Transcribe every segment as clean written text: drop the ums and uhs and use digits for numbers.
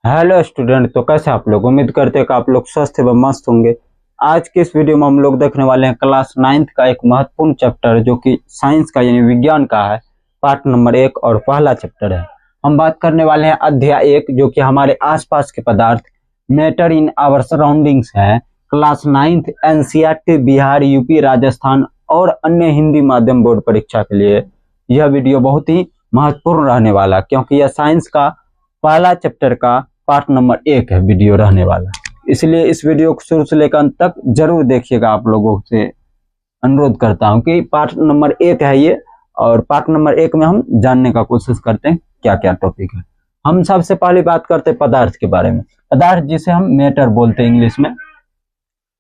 Hello student, तो कैसे आप लोग? उम्मीद करते हैं कि आप लोग स्वस्थ एवं मस्त होंगे। आज के इस वीडियो में हम लोग देखने वाले हैं क्लास 9th का एक महत्वपूर्ण चैप्टर जो कि साइंस का यानी विज्ञान का है। पार्ट नंबर 1 और पहला चैप्टर है। हम बात करने वाले हैं अध्याय 1 जो कि हमारे आसपास के पदार्थ, मैटर इन आवर सराउंडिंग्स है। Class 9th NCERT Bihar, UP, Rajasthan और अन्य हिंदी माध्यम बोर्ड परीक्षा के लिए यह वीडियो बहुत ही महत्वपूर्ण रहने वाला, क्योंकि यह साइंस का पहला चैप्टर का पार्ट नंबर 1 है वीडियो रहने वाला। इसलिए इस वीडियो को शुरू से लेकर अंत तक जरूर देखिएगा। आप लोगों से अनुरोध करता हूं कि पार्ट नंबर 1 है ये, और पार्ट नंबर 1 में हम जानने का कोशिश करते हैं क्या क्या टॉपिक है। हम सबसे पहले बात करते हैं पदार्थ के बारे में। पदार्थ जिसे हम मैटर बोलते हैं इंग्लिश में।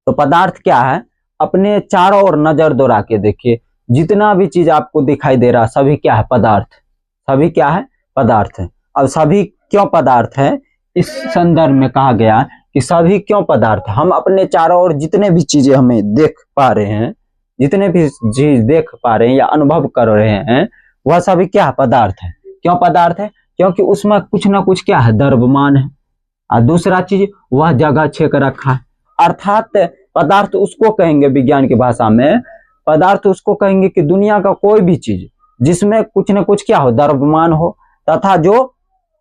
तो पदार्थ क्या है? अपने चारों ओर नजर दौड़ा के देखिए, जितना भी चीज आपको दिखाई दे रहा सभी क्या है? पदार्थ। सभी क्या है? पदार्थ है। अब सभी क्यों पदार्थ है? इस संदर्भ में कहा गया कि सभी क्यों पदार्थ? हम अपने चारों ओर जितने भी चीजें हमें देख पा रहे हैं, जितने भी चीज देख पा रहे हैं या अनुभव कर रहे हैं, वह सभी क्या पदार्थ है? क्यों पदार्थ है? क्योंकि उसमें कुछ ना कुछ क्या है? द्रव्यमान है। और दूसरा चीज, वह जगह छेक रखा है। अर्थात पदार्थ उसको कहेंगे विज्ञान की भाषा में, पदार्थ उसको कहेंगे कि दुनिया का कोई भी चीज जिसमें कुछ न कुछ क्या हो? द्रव्यमान हो, तथा जो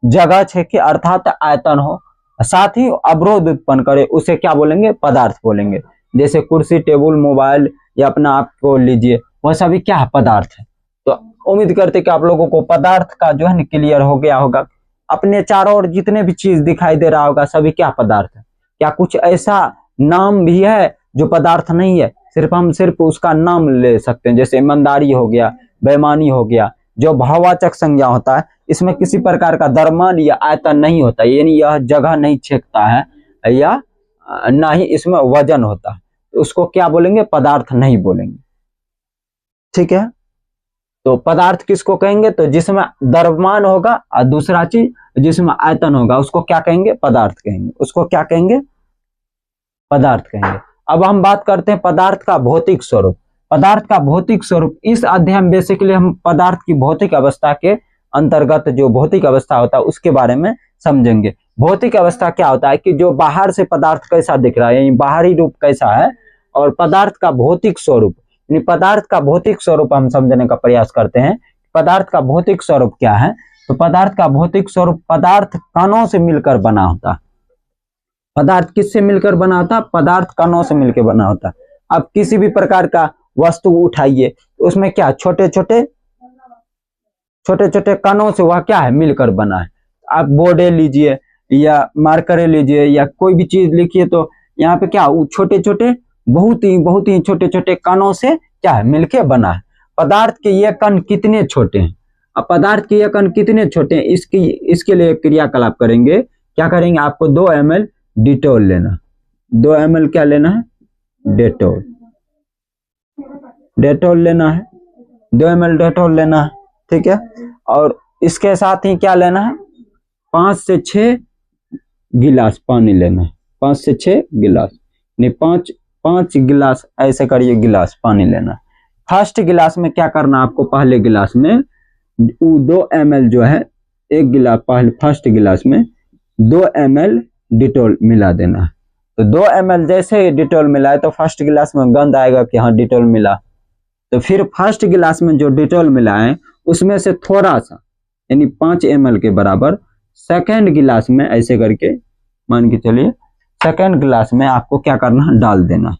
जगह छेके अर्थात आयतन हो, साथ ही अवरोध उत्पन्न करे, उसे क्या बोलेंगे? पदार्थ बोलेंगे। जैसे कुर्सी, टेबल, मोबाइल या अपना आप को लीजिए, वह सभी क्या है? पदार्थ है। तो उम्मीद करते कि आप लोगों को पदार्थ का जो है क्लियर हो गया होगा। अपने चारों ओर जितने भी चीज दिखाई दे रहा होगा सभी क्या पदार्थ है। क्या कुछ ऐसा नाम भी है जो पदार्थ नहीं है? हम सिर्फ उसका नाम ले सकते हैं। जैसे ईमानदारी हो गया, बेईमानी हो गया, जो भाववाचक संज्ञा होता है, इसमें किसी प्रकार का द्रव्यमान या आयतन नहीं होता, यानी यह जगह नहीं छेकता है या ना ही इसमें वजन होता है, तो उसको क्या बोलेंगे? पदार्थ नहीं बोलेंगे। ठीक है, तो पदार्थ किसको कहेंगे? तो जिसमें द्रव्यमान होगा और दूसरा चीज जिसमें आयतन होगा उसको क्या कहेंगे? पदार्थ कहेंगे। उसको क्या कहेंगे? पदार्थ कहेंगे। अब हम बात करते हैं पदार्थ का भौतिक स्वरूप। पदार्थ का भौतिक स्वरूप इस अध्याय में बेसिकली हम पदार्थ की भौतिक अवस्था के अंतर्गत जो भौतिक अवस्था होता है उसके बारे में समझेंगे। भौतिक अवस्था क्या होता है कि जो बाहर से पदार्थ कैसा दिख रहा है, यानी बाहरी रूप कैसा है, और पदार्थ का भौतिक स्वरूप, यानी पदार्थ का भौतिक स्वरूप हम समझने का प्रयास करते हैं। पदार्थ का भौतिक स्वरूप क्या है? तो पदार्थ का भौतिक स्वरूप, पदार्थ कणों से मिलकर बना होता है। पदार्थ किससे मिलकर बना होता है? पदार्थ कणों से मिलकर बना होता है। अब किसी भी प्रकार का वस्तु उठाइए, उसमें क्या छोटे छोटे कणों से वह क्या है? मिलकर बना है। आप बोर्डे लीजिए या मार्करे लीजिए या कोई भी चीज लिखिए, तो यहाँ पे क्या छोटे छोटे बहुत ही छोटे छोटे कणों से क्या है? मिलकर बना है। पदार्थ के ये कण कितने छोटे हैं? अब पदार्थ के ये कण कितने छोटे हैं, इसके लिए क्रियाकलाप करेंगे। क्या करेंगे? आपको 2 ml डिटोल लेना। 2 ml क्या लेना है? डेटोल लेना है। 2 ml डेटोल लेना है। ठीक है, और इसके साथ ही क्या लेना है? 5 से 6 गिलास पानी लेना है। 5 से 6 गिलास, नहीं 5 गिलास ऐसे करिए, गिलास पानी लेना है। फर्स्ट गिलास में क्या करना है आपको? पहले गिलास में 2 ml जो है, एक गिलास पहले फर्स्ट गिलास में 2 ml डिटोल मिला देना है। तो 2 ml जैसे डिटोल मिलाए तो फर्स्ट गिलास में गंध आएगा कि हाँ डिटोल मिला। तो फिर फर्स्ट गिलास में जो डिटोल मिला है उसमें से थोड़ा सा, यानी 5 ml के बराबर सेकेंड गिलास में ऐसे करके मान के चलिए, सेकेंड गिलास में आपको क्या करना है? डाल देना।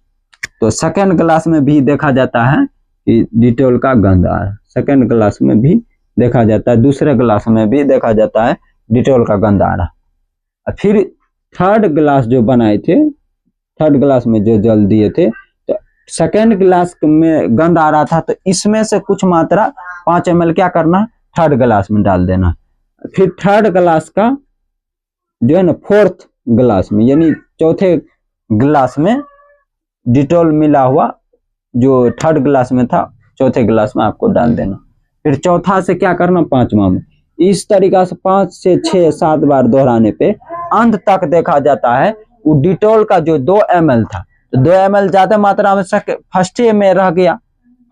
तो सेकेंड गिलास में भी देखा जाता है कि डिटोल का गंध आ रहा है। सेकेंड गिलास में भी देखा जाता है, दूसरे गिलास में भी देखा जाता है डिटोल का गंध आ रहा। फिर थर्ड गिलास जो बनाए थे, थर्ड गिलास में जो जल दिए थे, तो सेकेंड गिलास में गंध आ रहा था, तो इसमें से कुछ मात्रा 5 ml क्या करना? थर्ड गिलास में डाल देना। फिर थर्ड गिलास का जो है ना, फोर्थ गिलास में, यानी चौथे गिलास में डिटोल मिला हुआ जो थर्ड गिलास में था, चौथे गिलास में आपको डाल देना। फिर चौथा से क्या करना? 5वां में। इस तरीका से 5 से 6 7 बार दोहराने पे अंत तक देखा जाता है वो डिटोल का जो 2 ml था, तो 2 ml ज्यादा मात्रा में फर्स्ट में रह गया,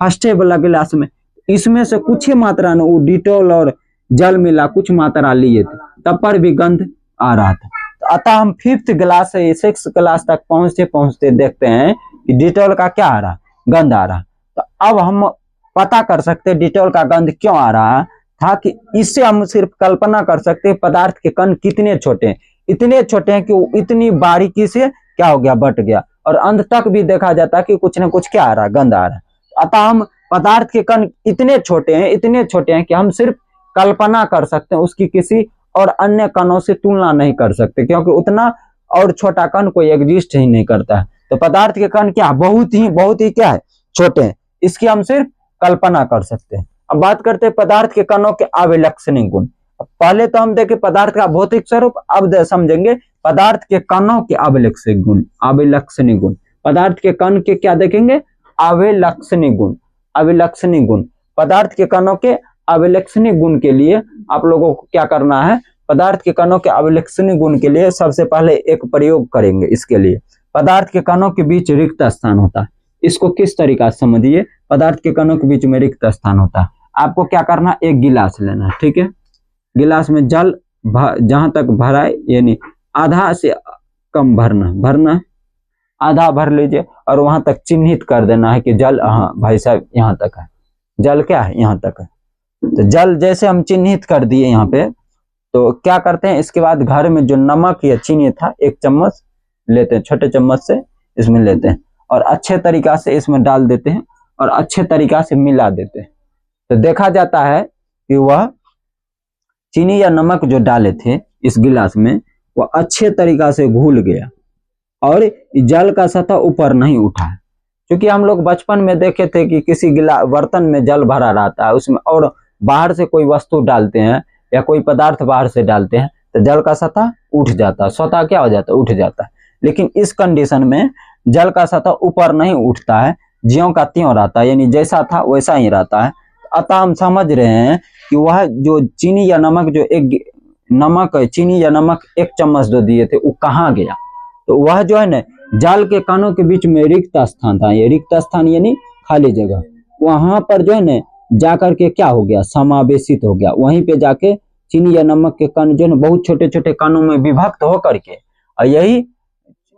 फर्स्ट वाला गिलास में। इसमें से कुछ ही मात्रा में वो डिटोल और जल मिला, कुछ मात्रा लिए थे, तब पर भी गंध आ रहा था। तो अतः हम 5th क्लास से 6th क्लास तक पहुंचते पहुंचते देखते हैं कि डिटॉल का क्या आ रहा, गंध आ रहा। तो अब हम पता कर सकते हैं डिटॉल का गंध क्यों आ रहा था कि इससे हम सिर्फ कल्पना कर सकते हैं पदार्थ के कण कितने छोटे हैं, इतने छोटे हैं कि वो इतनी बारीकी से क्या हो गया, बट गया, और अंत तक भी देखा जाता है कि कुछ ना कुछ क्या आ रहा, गंध आ रहा है। अतः हम पदार्थ के कण इतने छोटे हैं, इतने छोटे हैं कि हम सिर्फ कल्पना कर सकते हैं, उसकी किसी और अन्य कणों से तुलना नहीं कर सकते, क्योंकि उतना और छोटा कण कोई एग्जिस्ट ही नहीं करता है। तो पदार्थ के कण क्या बहुत ही क्या है, छोटे हैं, इसकी हम सिर्फ कल्पना कर सकते हैं। अब बात करते हैं पदार्थ के कणों के अभिलक्षणिक गुण। पहले तो हम देखें पदार्थ का भौतिक स्वरूप, अब समझेंगे पदार्थ के कणों के अभिलक्षणिक गुण। अभिलक्षणिक गुण, पदार्थ के कण के क्या देखेंगे, अभिलक्षणिक गुण। अभिलक्षणिक गुण, पदार्थ के कणों के अभिलक्षणिक गुण के लिए आप लोगों को क्या करना है, पदार्थ के कणों के अभिलक्षणिक गुण के लिए सबसे पहले एक प्रयोग करेंगे। इसके लिए पदार्थ के कणों के बीच रिक्त स्थान होता है, इसको किस तरीका से समझिए, पदार्थ के कणों के बीच में रिक्त स्थान होता है। आपको क्या करना, एक गिलास लेना है, ठीक है, गिलास में जल जहां तक भरा है, यानी आधा से कम भरना है, आधा भर लीजिए और वहां तक चिन्हित कर देना है कि जल, हाँ भाई साहब यहाँ तक है, जल क्या है, यहाँ तक है। तो जल जैसे हम चिन्हित कर दिए यहाँ पे, तो क्या करते हैं, इसके बाद घर में जो नमक या चीनी था 1 चम्मच लेते हैं, छोटे चम्मच से इसमें लेते हैं और अच्छे तरीका से इसमें डाल देते हैं और अच्छे तरीका से मिला देते हैं। तो देखा जाता है कि वह चीनी या नमक जो डाले थे इस गिलास में, वह अच्छे तरीका से घुल गया और जल का सतह ऊपर नहीं उठा है। क्योंकि हम लोग बचपन में देखे थे कि किसी बर्तन में जल भरा रहता है, उसमें और बाहर से कोई वस्तु डालते हैं या कोई पदार्थ बाहर से डालते हैं तो जल का सतह उठ जाता है, स्वतः क्या हो जाता है, उठ जाता है। लेकिन इस कंडीशन में जल का सतह ऊपर नहीं उठता है, ज्यों का त्यों रहता है, यानी जैसा था वैसा ही रहता है। अतः हम समझ रहे हैं कि वह जो चीनी या नमक, जो चीनी या नमक 1 चम्मच जो दिए थे वो कहाँ गया, तो वह जो है ना जल के कणों के बीच में रिक्त स्थान था, ये रिक्त स्थान यानी खाली जगह, वहां पर जो है ना जाकर के क्या हो गया, समावेशित हो गया। वहीं पे जाके चीनी या नमक के कण जो है बहुत छोटे छोटे कणों में विभक्त होकर के और यही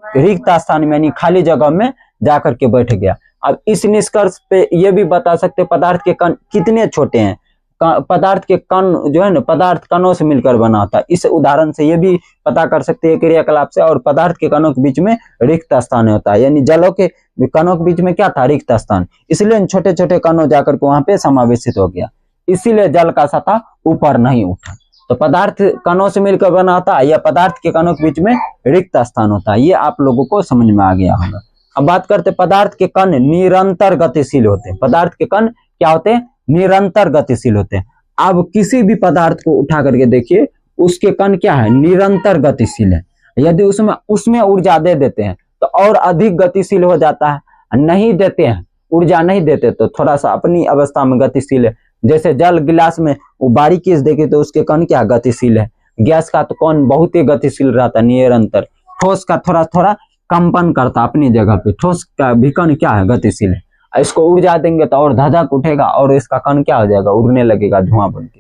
रिक्त स्थान में यानी खाली जगह में जाकर के बैठ गया। अब इस निष्कर्ष पे ये भी बता सकते पदार्थ के कण कितने छोटे हैं, पदार्थ के कण जो है ना पदार्थ कणों से मिलकर बना होता है। इस उदाहरण से ये भी पता कर सकते हैं क्रियाकलाप से, और पदार्थ के कणों के बीच में रिक्त स्थान होता है, यानी जलों के कणों के बीच में क्या था, रिक्त स्थान, इसलिए छोटे छोटे कणों जाकर के वहां पे समावेशित हो गया, इसीलिए जल का सतह ऊपर नहीं उठा। तो पदार्थ कणों से मिलकर बना होता है या पदार्थ के कणों के बीच में रिक्त स्थान होता है, ये आप लोगों को समझ में आ गया होगा। अब बात करते पदार्थ के कण निरंतर गतिशील होते हैं। पदार्थ के कण क्या होते हैं, निरंतर गतिशील होते हैं। अब किसी भी पदार्थ को उठा करके देखिए, उसके कण क्या है, निरंतर गतिशील है। यदि उसमें ऊर्जा दे देते हैं तो और अधिक गतिशील हो जाता है, नहीं देते हैं ऊर्जा नहीं देते तो थोड़ा सा अपनी अवस्था में गतिशील है। जैसे जल गिलास में वो बारीकी से देखे तो उसके कण क्या गतिशील है, गैस का तो कण बहुत ही गतिशील रहता है निरंतर, ठोस का थोड़ा थोड़ा कंपन करता अपनी जगह पे, ठोस का भी कण क्या है, गतिशील है। इसको ऊर्जा देंगे तो और धधक उठेगा और इसका कण क्या हो जाएगा, उड़ने लगेगा धुआं बन के।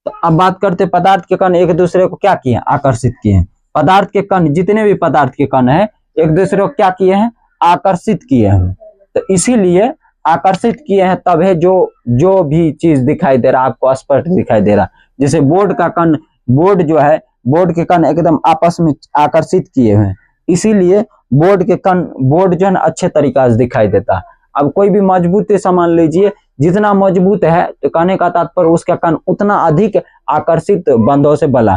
तो अब बात करते पदार्थ के कण एक दूसरे को क्या किए, आकर्षित किए हैं। पदार्थ के कण, जितने भी पदार्थ के कण है एक दूसरे को क्या किए हैं, आकर्षित किए हैं। तो इसीलिए आकर्षित किए हैं, तब है जो भी चीज दिखाई दे रहा आपको स्पष्ट दिखाई दे रहा। जैसे बोर्ड का कण, बोर्ड जो है, बोर्ड के कण एकदम आपस में आकर्षित किए हुए हैं, इसीलिए बोर्ड के कण, बोर्ड जो है ना अच्छे तरीका से दिखाई देता है। अब कोई भी मजबूत सामान लीजिए, जितना मजबूत है तो कहने का तात्पर्य उसका कण उतना अधिक आकर्षित बंधों से बंधा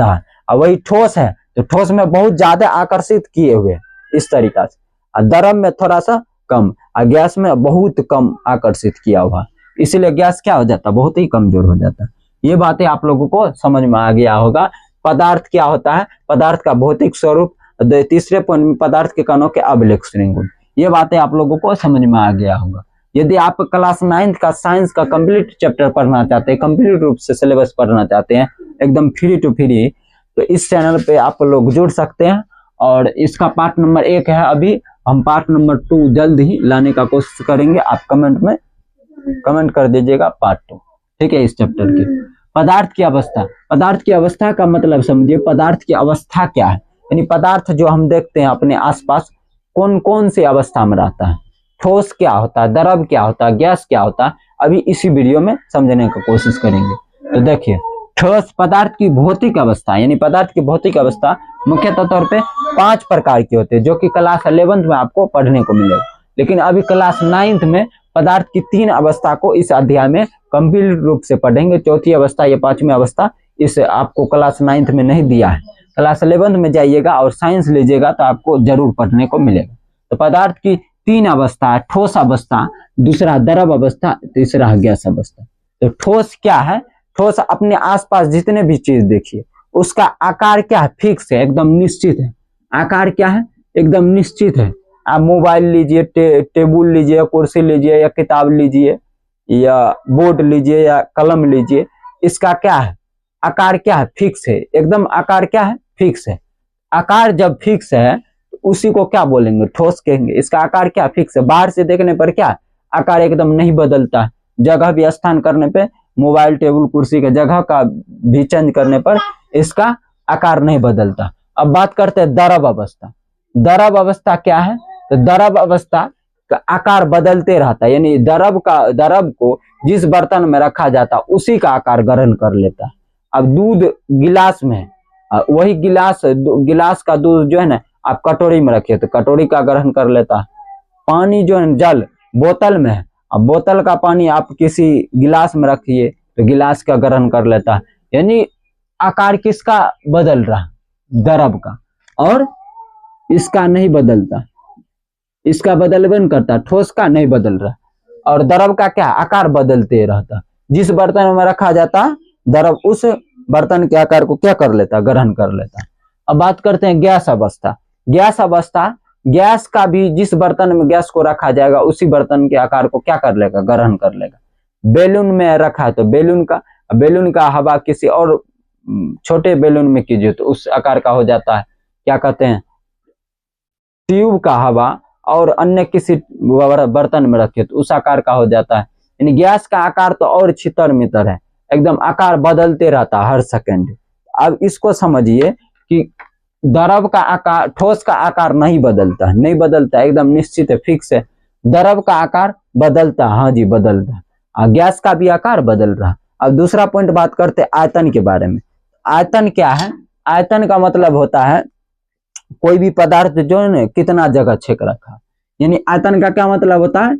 है। और वही ठोस है तो ठोस में बहुत ज्यादा आकर्षित किए हुए इस तरीका से, और द्रव में थोड़ा सा कम, और गैस में बहुत कम आकर्षित किया हुआ, इसीलिए गैस क्या हो जाता, बहुत ही कमजोर हो जाता है। ये बातें आप लोगों को समझ में आ गया होगा। पदार्थ क्या होता है, पदार्थ का भौतिक स्वरूप, तीसरे पॉइंट में पदार्थ के कणों के अभिलक्षणिक गुण, ये बातें आप लोगों को समझ में आ गया होगा। यदि आप क्लास 9th का साइंस का कंप्लीट चैप्टर पढ़ना चाहते हैं, कंप्लीट रूप से सिलेबस पढ़ना चाहते हैं एकदम फ्री टू फ्री, तो इस चैनल पे आप लोग जुड़ सकते हैं। और इसका पार्ट नंबर 1 है, अभी हम पार्ट नंबर 2 जल्द ही लाने का कोशिश करेंगे। आप कमेंट में कमेंट कर दीजिएगा पार्ट 2, ठीक है, इस चैप्टर के। पदार्थ की अवस्था, पदार्थ की अवस्था का मतलब समझिए, पदार्थ की अवस्था क्या है, यानी पदार्थ जो हम देखते हैं अपने आसपास कौन कौन सी अवस्था में रहता है, ठोस क्या होता है, द्रव क्या होता है, गैस क्या होता है, अभी इसी वीडियो में समझने की कोशिश करेंगे। तो देखिए, ठोस पदार्थ की भौतिक अवस्था, यानी पदार्थ की भौतिक अवस्था मुख्यतः तौर पे 5 प्रकार की होती है, जो कि क्लास 11th में आपको पढ़ने को मिलेगा। लेकिन अभी क्लास 9th में पदार्थ की 3 अवस्था को इस अध्याय में गंभीर रूप से पढ़ेंगे। चौथी अवस्था या 5वीं अवस्था इस आपको क्लास 9th में नहीं दिया है। क्लास 11th में जाइएगा और साइंस लीजिएगा तो आपको जरूर पढ़ने को मिलेगा। तो पदार्थ की 3 अवस्था, ठोस अवस्था, दूसरा द्रव अवस्था, तीसरा गैस अवस्था। तो ठोस क्या है, ठोस अपने आसपास जितने भी चीज देखिए उसका आकार क्या है, फिक्स है, एकदम निश्चित है। आकार क्या है, एकदम निश्चित है। आप मोबाइल लीजिए, टेबुल लीजिए, कुर्सी लीजिए, या किताब लीजिए, या बोर्ड लीजिए, या कलम लीजिए, इसका क्या है, आकार क्या है, फिक्स है, एकदम आकार क्या है, फिक्स है। आकार जब फिक्स है तो उसी को क्या बोलेंगे, ठोस कहेंगे। इसका आकार क्या फिक्स है, बाहर से देखने पर क्या आकार एकदम नहीं बदलता है, जगह भी स्थान करने पे, मोबाइल टेबुल कुर्सी के जगह का भी चेंज करने पर इसका आकार नहीं बदलता। अब बात करते हैं द्रव अवस्था। द्रव अवस्था क्या है, तो द्रव अवस्था का आकार बदलते रहता है, यानी द्रव को जिस बर्तन में रखा जाता है उसी का आकार ग्रहण कर लेता है। अब दूध गिलास में है, वही गिलास का दूध जो है ना आप कटोरी में रखिए तो कटोरी का ग्रहण कर लेता है। पानी जो है जल बोतल में है, अब बोतल का पानी आप किसी गिलास में रखिए तो गिलास का ग्रहण कर लेता है। यानी आकार किसका बदल रहा, द्रव का, और इसका नहीं बदलता, इसका बदलबन करता, ठोस का नहीं बदल रहा। और द्रव का क्या आकार बदलते रहता, जिस बर्तन में रखा जाता द्रव उस बर्तन के आकार को क्या कर लेता, ग्रहण कर लेता। अब बात करते हैं गैस अवस्था। गैस अवस्था, गैस का भी जिस बर्तन में गैस को रखा जाएगा उसी बर्तन के आकार को क्या कर लेगा, ग्रहण कर लेगा। बैलून में रखा है तो बैलून का हवा किसी और छोटे बैलून में कीजिए तो उस आकार का हो जाता है, क्या कहते हैं, ट्यूब का हवा, और अन्य किसी बर्तन में रखिए तो उस आकार का हो जाता है। यानी गैस का आकार तो और छितर मितर है, एकदम आकार बदलते रहता है हर सेकंड। अब इसको समझिए कि द्रव का आकार, ठोस का आकार नहीं बदलता है, नहीं बदलता है, एकदम निश्चित है, फिक्स है। द्रव का आकार बदलता है, हाँ जी बदलता है। गैस का भी आकार बदल रहा। अब दूसरा पॉइंट बात करते हैं आयतन के बारे में। आयतन क्या है, आयतन का मतलब होता है कोई भी पदार्थ जो है ना कितना जगह छेक रखा है। यानी आयतन का क्या मतलब होता है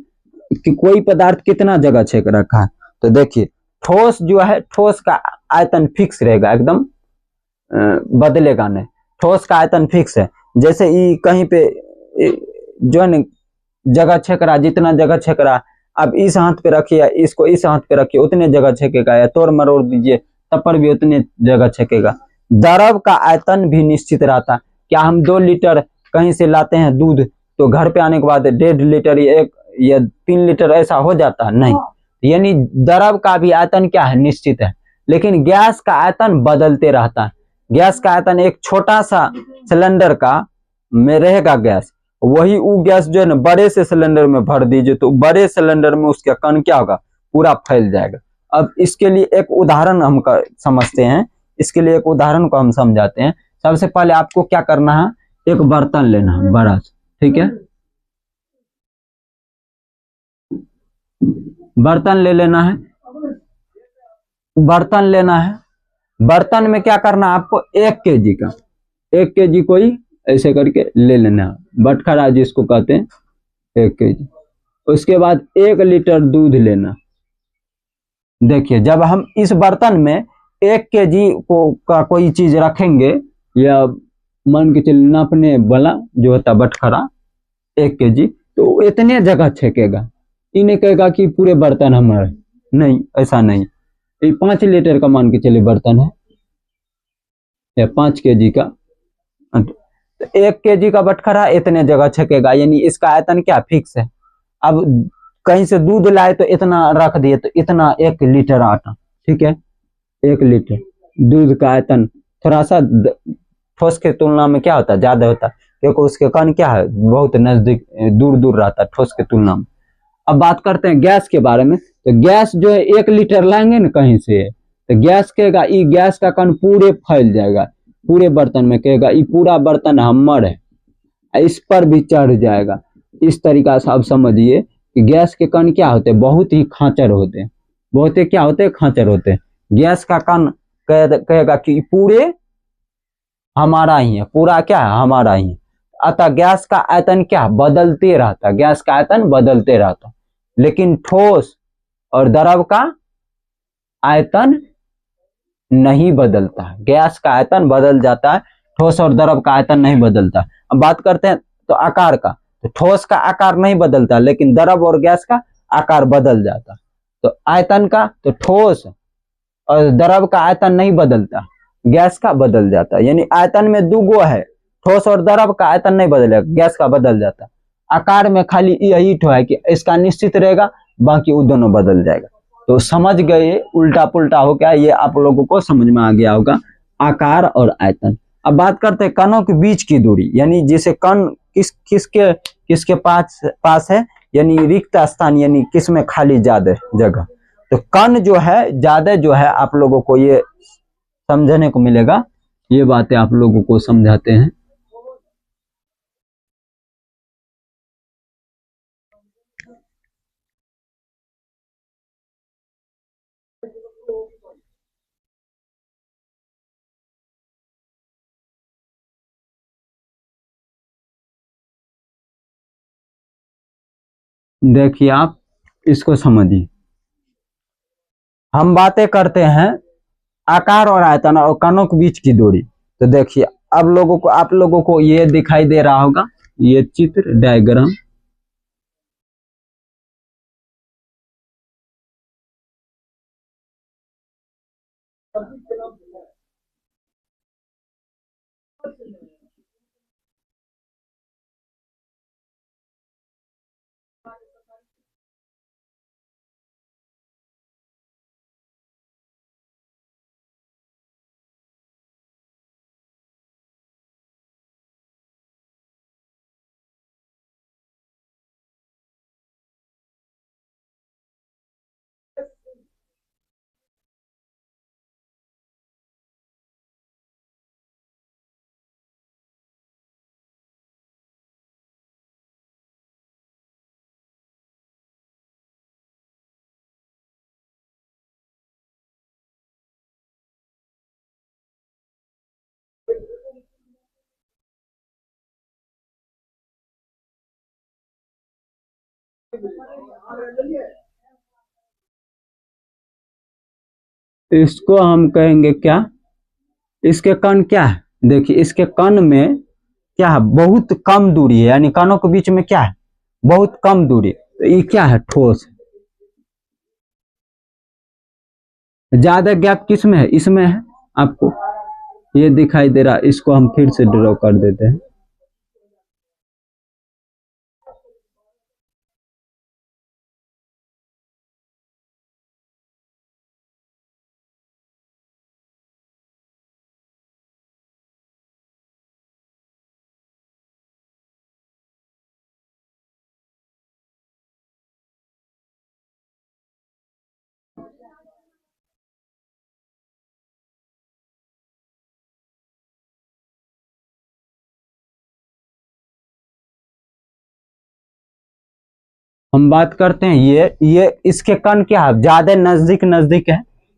कि कोई पदार्थ कितना जगह छेक रखा है। तो देखिए ठोस जो है, ठोस का आयतन फिक्स रहेगा, एकदम बदलेगा नहीं। ठोस का आयतन फिक्स है। जैसे कहीं पे जो है ना जगह छेक रहा, जितना जगह छेक रहा, अब इस हाथ पे रखिए, इसको इस हाथ पे रखिए, उतने जगह छेकेगा, या तोड़ मरोड़ दीजिए तब पर भी उतने जगह छेकेगा। द्रव का आयतन भी निश्चित रहता। क्या हम 2 लीटर कहीं से लाते हैं दूध तो घर पे आने के बाद 1.5 लीटर या 3 लीटर ऐसा हो जाता है, नहीं। यानी द्रव का भी आयतन क्या है, निश्चित है। लेकिन गैस का आयतन बदलते रहता है। गैस का आयतन एक छोटा सा सिलेंडर का में रहेगा गैस, वही वो गैस जो है ना बड़े से सिलेंडर में भर दीजिए तो बड़े सिलेंडर में उसका कण क्या होगा, पूरा फैल जाएगा। अब इसके लिए एक उदाहरण हम समझते हैं, इसके लिए एक उदाहरण को हम समझाते हैं। सबसे पहले आपको क्या करना है, एक बर्तन लेना है बड़ा सा, ठीक है, बर्तन ले लेना है, बर्तन लेना है। बर्तन में क्या करना है आपको, 1 kg का, 1 kg कोई ऐसे करके ले लेना है, बटखरा जिसको कहते हैं, 1 kg। उसके बाद 1 लीटर दूध लेना। देखिए जब हम इस बर्तन में 1 kg का कोई चीज रखेंगे, या मान के चलिए नापने वाला जो होता बटखरा 1 kg, तो इतने जगह छेकेगा। इन्हें कहेगा कि पूरे बर्तन हमारे, नहीं, ऐसा नहीं। ये 5 लीटर का मान के चलिए बर्तन है, या 5 kg का, तो 1 kg का बटखरा इतने जगह छकेगा। यानी इसका आयतन क्या फिक्स है। अब कहीं से दूध लाए तो इतना रख दिए तो इतना 1 लीटर आटा, ठीक है, 1 लीटर दूध का आयतन थोड़ा सा ठोस के तुलना में क्या होता है, ज्यादा होता है, क्योंकि उसके कण क्या है, बहुत नजदीक दूर दूर रहता है ठोस के तुलना में। अब बात करते हैं गैस के बारे में। तो गैस जो है 1 लीटर लाएंगे ना कहीं से, तो गैस कहेगा ई गैस का कण पूरे फैल जाएगा, पूरे बर्तन में कहेगा ई पूरा बर्तन हमर है, इस पर भी चढ़ जाएगा। इस तरीका से आप समझिए कि गैस के कण क्या होते हैं, बहुत ही खांचर होते हैं, बहुत ही क्या होते हैं, खांचर होते हैं। गैस का कण कहेगा कि पूरे हमारा ही है, पूरा क्या है, हमारा ही है। अतः गैस का आयतन क्या बदलते रहता, गैस का आयतन बदलते रहता, लेकिन ठोस और द्रव का आयतन नहीं बदलता। गैस का आयतन बदल जाता है, ठोस और द्रव का आयतन नहीं बदलता। अब बात करते हैं तो आकार का, तो ठोस का आकार नहीं बदलता, लेकिन द्रव और गैस का आकार बदल जाता। तो आयतन का, तो ठोस और द्रव का आयतन नहीं बदलता, गैस का बदल जाता। यानी आयतन में दुगो है, ठोस और द्रव का आयतन नहीं बदलेगा, गैस का बदल जाता। आकार में खाली यही ठो है कि इसका निश्चित रहेगा, बाकी वो दोनों बदल जाएगा। तो समझ गए, उल्टा पुल्टा हो गया, ये आप लोगों को समझ में आ गया होगा, आकार और आयतन। अब बात करते हैं कणों के बीच की दूरी, यानी जैसे कण किसके पास है, यानी रिक्त स्थान, यानी किस में खाली ज्यादा जगह। तो कण जो है ज्यादा जो है, आप लोगों को ये समझने को मिलेगा, ये बातें आप लोगों को समझाते हैं। देखिए आप इसको समझिए, हम बातें करते हैं आकार और आयतन और कणों के बीच की दूरी। तो देखिए अब आप लोगों को ये दिखाई दे रहा होगा, ये चित्र डायग्राम, इसको हम कहेंगे क्या, इसके कण क्या है, देखिए इसके कण में क्या है, बहुत कम दूरी है, यानी कणों के बीच में क्या है, बहुत कम दूरी। तो ये क्या है, ठोस है। ज्यादा गैप किस में है, इसमें है, आपको ये दिखाई दे रहा, इसको हम फिर से ड्रॉ कर देते हैं। हम बात करते हैं ये इसके कण क्या है, ज्यादा नजदीक नजदीक है,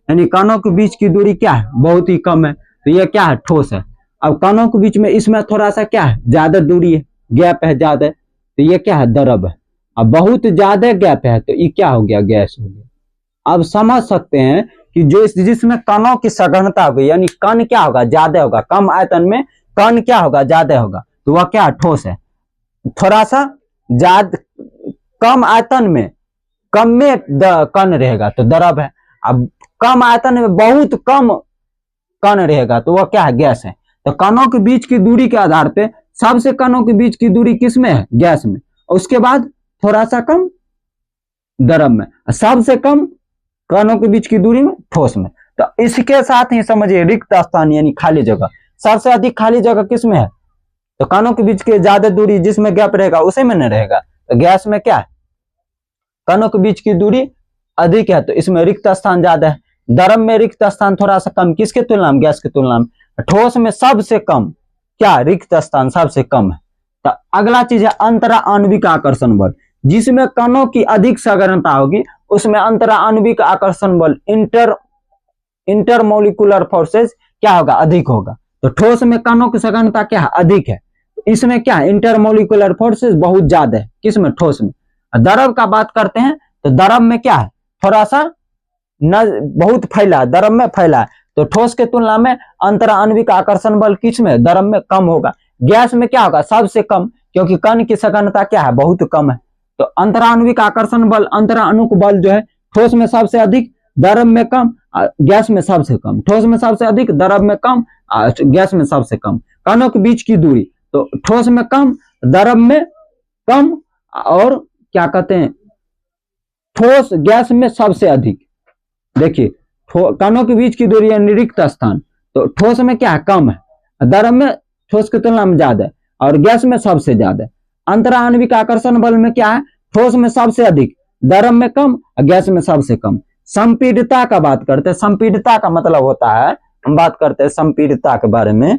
यानी कणों के बीच की दूरी क्या है, बहुत ही कम है। तो ये क्या है, ठोस है। अब कणों के बीच में इसमें थोड़ा सा क्या है, ज्यादा दूरी है, गैप है ज्यादा, तो ये क्या है, द्रव है। अब बहुत ज्यादा गैप है, तो ये क्या हो गया, गैस हो गया। अब समझ सकते हैं कि जो जिसमें कणों की सघनता होगी, यानी कण क्या होगा, ज्यादा होगा, कम आयतन में कण क्या होगा, ज्यादा होगा, तो वह क्या है, ठोस है। थोड़ा सा ज्यादा कम आयतन में कम में कण रहेगा तो द्रव है। अब कम आयतन में बहुत कम कण रहेगा तो वह क्या है, गैस है। तो कणों के बीच की दूरी के आधार पे सबसे कणों के बीच की दूरी किस में है, गैस में, उसके बाद थोड़ा सा कम द्रव में, सबसे कम कणों के बीच की दूरी में ठोस में। तो इसके साथ ही समझिए रिक्त स्थान यानी खाली जगह, सबसे अधिक खाली जगह किस में है, तो कणों के बीच की ज्यादा दूरी जिसमें गैप रहेगा उसी में न रहेगा। तो गैस में क्या है, कणों के बीच की दूरी अधिक है, तो इसमें रिक्त स्थान ज्यादा है। द्रव में रिक्त स्थान थोड़ा सा कम, किसके तुलना में? गैस की तुलना में। ठोस में सबसे कम क्या? रिक्त स्थान सबसे कम है। तो अगला चीज है अंतरा आणविक आकर्षण बल, जिसमें कणों की अधिक सघनता होगी उसमें अंतरा आणविक आकर्षण बल इंटरमोलिकुलर फोर्सेस क्या होगा? अधिक होगा। तो ठोस में कणों की सघनता क्या है? अधिक है। इसमें क्या है? इंटरमोलिकुलर फोर्सेस बहुत ज्यादा है, किसमें? ठोस में। द्रव का बात करते हैं तो द्रव में क्या है? थोड़ा सा बहुत फैला, द्रव में फैला है। तो ठोस के तुलना में अंतरा आणविक आकर्षण बल किसमें? द्रव में कम होगा। गैस में क्या होगा? सबसे कम, क्योंकि कण की सघनता क्या है? बहुत कम है। तो अंतरा आणविक आकर्षण बल, अंतरा अणुक बल जो है ठोस में सबसे अधिक, द्रव में कम, गैस में सबसे कम। ठोस में सबसे अधिक, द्रव में कम, गैस में सबसे कम। कणों के बीच की दूरी तो ठोस में कम, द्रव में कम, और क्या कहते हैं, ठोस गैस में सबसे अधिक। देखिए कणों के बीच की दूरी यानी रिक्त स्थान, तो ठोस में क्या है? कम है, द्रव में ठोस की तुलना में ज्यादा है, और गैस में सबसे ज्यादा है। अंतरा आणविक आकर्षण बल में क्या है? ठोस में सबसे अधिक, द्रव में कम, गैस में सबसे कम। संपीडिता का बात करते हैं। संपीडिता का मतलब होता है, हम बात करते हैं संपीडिता के बारे में।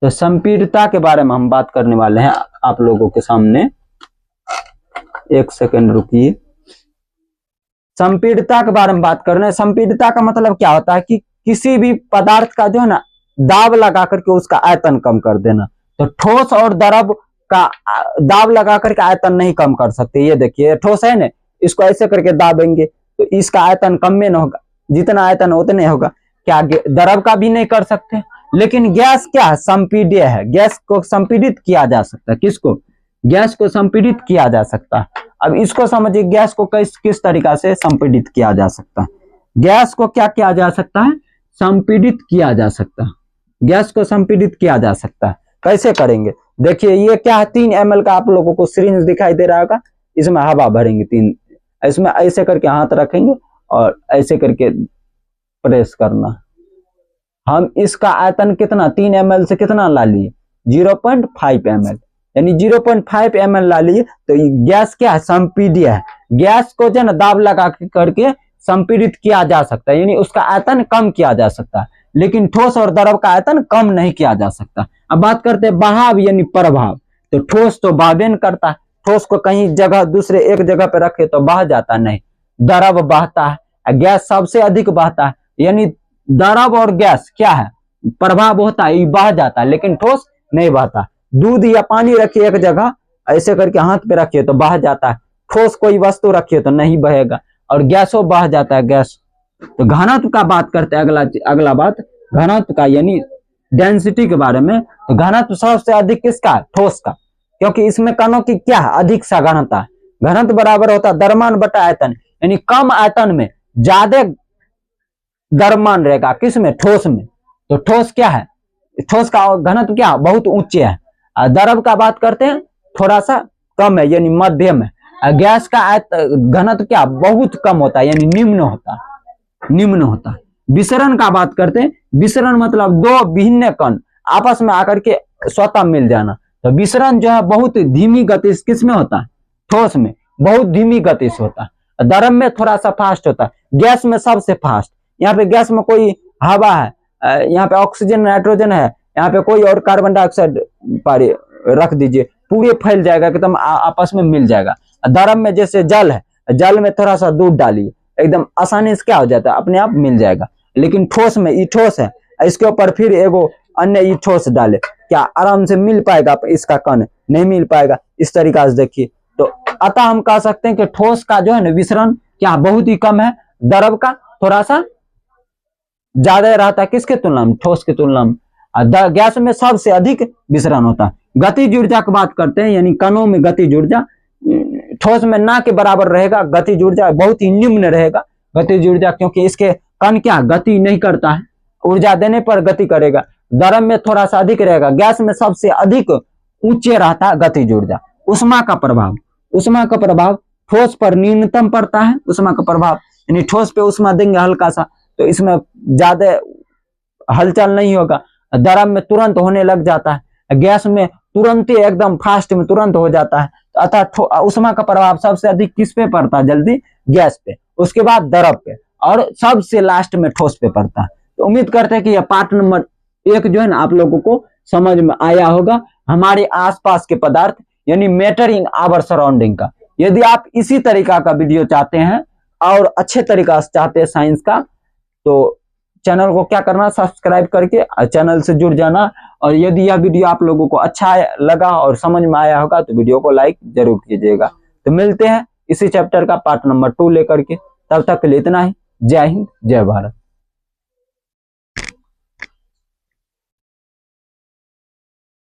तो संपीडिता के बारे में हम बात करने वाले हैं आप लोगों के सामने। एक सेकंड रुकिए। संपीडिता के बारे में बात कर रहे हैं। संपीडिता का मतलब क्या होता है कि किसी भी पदार्थ का जो है ना दाब लगा करके उसका आयतन कम कर देना। तो ठोस और द्रव का दाब लगा करके आयतन नहीं कम कर सकते। ये देखिए ठोस है ना, इसको ऐसे करके दाबेंगे तो इसका आयतन कम में न होगा, जितना आयतन उतने होगा। क्या द्रव का भी नहीं कर सकते। लेकिन गैस क्या है? संपीड्य है। गैस को संपीडित किया जा सकता है। किसको? गैस को संपीडित किया जा सकता है। अब इसको समझिए, गैस को किस तरीका से संपीडित किया जा सकता है। गैस को क्या किया जा सकता है? संपीडित किया जा सकता है। गैस को संपीडित किया जा सकता है। कैसे करेंगे? देखिए ये क्या है? 3 ml का आप लोगों को सिरिंज दिखाई दे रहा होगा, इसमें हवा भरेंगे 3, इसमें ऐसे करके हाथ रखेंगे और ऐसे करके प्रेस करना। हम इसका आयतन कितना? 3 ml से कितना ला लिए? 0.5 ml, यानी 0.5 ml ला लिए। तो गैस क्या है? संपीड्य है। गैस को जो ना दाब लगा करके संपीडित किया जा सकता है, यानी उसका आयतन कम किया जा सकता है। लेकिन ठोस और द्रव का आयतन कम नहीं किया जा सकता। अब बात करते हैं बहाव यानी प्रभाव। तो ठोस तो बहबेन करता है, ठोस को कहीं जगह दूसरे एक जगह पे रखे तो बह जाता नहीं। द्रव बहता है, गैस सबसे अधिक बहता है, यानी द्रव और गैस क्या है? प्रभाव होता है, बह जाता है, लेकिन ठोस नहीं बहता। दूध या पानी रखिए एक जगह, ऐसे करके हाथ पे रखिए तो बह जाता है। ठोस कोई वस्तु रखिए तो नहीं बहेगा, और गैसों बह जाता है। गैस तो घनत्व का बात करते हैं। अगला बात घनत्व का यानी डेंसिटी के बारे में। तो घनत्व सबसे अधिक किसका? ठोस का, क्योंकि इसमें कणों की क्या है? अधिक सघनता। घनत्व बराबर होता है द्रव्यमान बटा आयतन, यानी कम आयतन में ज्यादा द्रव्यमान रहेगा। किसमें? ठोस में। तो ठोस क्या है? ठोस का घनत्व क्या? बहुत ऊंचे है। द्रव का बात करते हैं थोड़ा सा कम है, यानी मध्यम है। गैस का घनत्व क्या? बहुत कम होता है, यानी निम्न होता है। विसरण का बात करते हैं। विसरण मतलब 2 भिन्न कण आपस में आकर के स्वतः मिल जाना। तो विसरण जो है बहुत धीमी गति से किसमें होता है? ठोस में बहुत धीमी गति से होता है। द्रव में थोड़ा सा फास्ट होता है, गैस में सबसे फास्ट। यहाँ पे गैस में कोई हवा है, यहाँ पे ऑक्सीजन नाइट्रोजन है, यहाँ पे कोई और कार्बन डाइऑक्साइड रख दीजिए, पूरे फैल जाएगा, एकदम आपस में मिल जाएगा। द्रव में जैसे जल है, जल में थोड़ा सा दूध डालिए, एकदम आसानी से क्या हो जाता है? अपने आप मिल जाएगा। लेकिन ठोस में ई ठोस है, इसके ऊपर फिर एगो अन्य ई ठोस डाले, क्या आराम से मिल पाएगा? इसका कण नहीं मिल पाएगा। इस तरीका से देखिए। तो अतः हम कह सकते हैं कि ठोस का जो है ना विसरण क्या बहुत ही कम है, द्रव का थोड़ा सा ज्यादा रहता है। किसके तुलना में? ठोस की तुलना में। गैस में सबसे अधिक विसरण होता है। गतिज ऊर्जा की बात करते हैं, यानी कणों में गतिज ऊर्जा ठोस में ना के बराबर रहेगा। गतिज ऊर्जा बहुत ही निम्न रहेगा। गतिज ऊर्जा क्योंकि इसके कण क्या गति नहीं करता है, ऊर्जा देने पर गति करेगा। द्रव में थोड़ा सा अधिक रहेगा। गैस में सबसे अधिक ऊंचे रहता है गतिज ऊर्जा। उष्मा का प्रभाव ठोस पर न्यूनतम पड़ता है। उष्मा का प्रभाव यानी ठोस पे उष्मा देंगे हल्का सा तो इसमें ज्यादा हलचल नहीं होगा। द्रव में तुरंत होने लग जाता है, गैस में तुरंत ही एकदम फास्ट में तुरंत हो जाता है। अतः उष्मा का प्रभाव सबसे अधिक किस पे पड़ता है? जल्दी गैस पे, उसके बाद द्रव पे, और सबसे लास्ट में ठोस पे पड़ता है। तो उम्मीद करते हैं कि यह पार्ट नंबर 1 जो है ना आप लोगों को समझ में आया होगा, हमारे आसपास के पदार्थ यानी मैटर इन आवर सराउंडिंग का। यदि आप इसी तरीका का वीडियो चाहते हैं और अच्छे तरीका से चाहते हैं साइंस का, तो चैनल को क्या करना, सब्सक्राइब करके चैनल से जुड़ जाना। और यदि यह वीडियो आप लोगों को अच्छा लगा और समझ में आया होगा तो वीडियो को लाइक जरूर कीजिएगा। तो मिलते हैं इसी चैप्टर का पार्ट नंबर 2 लेकर के, तब तक के लिए इतना ही। जय हिंद, जय भारत।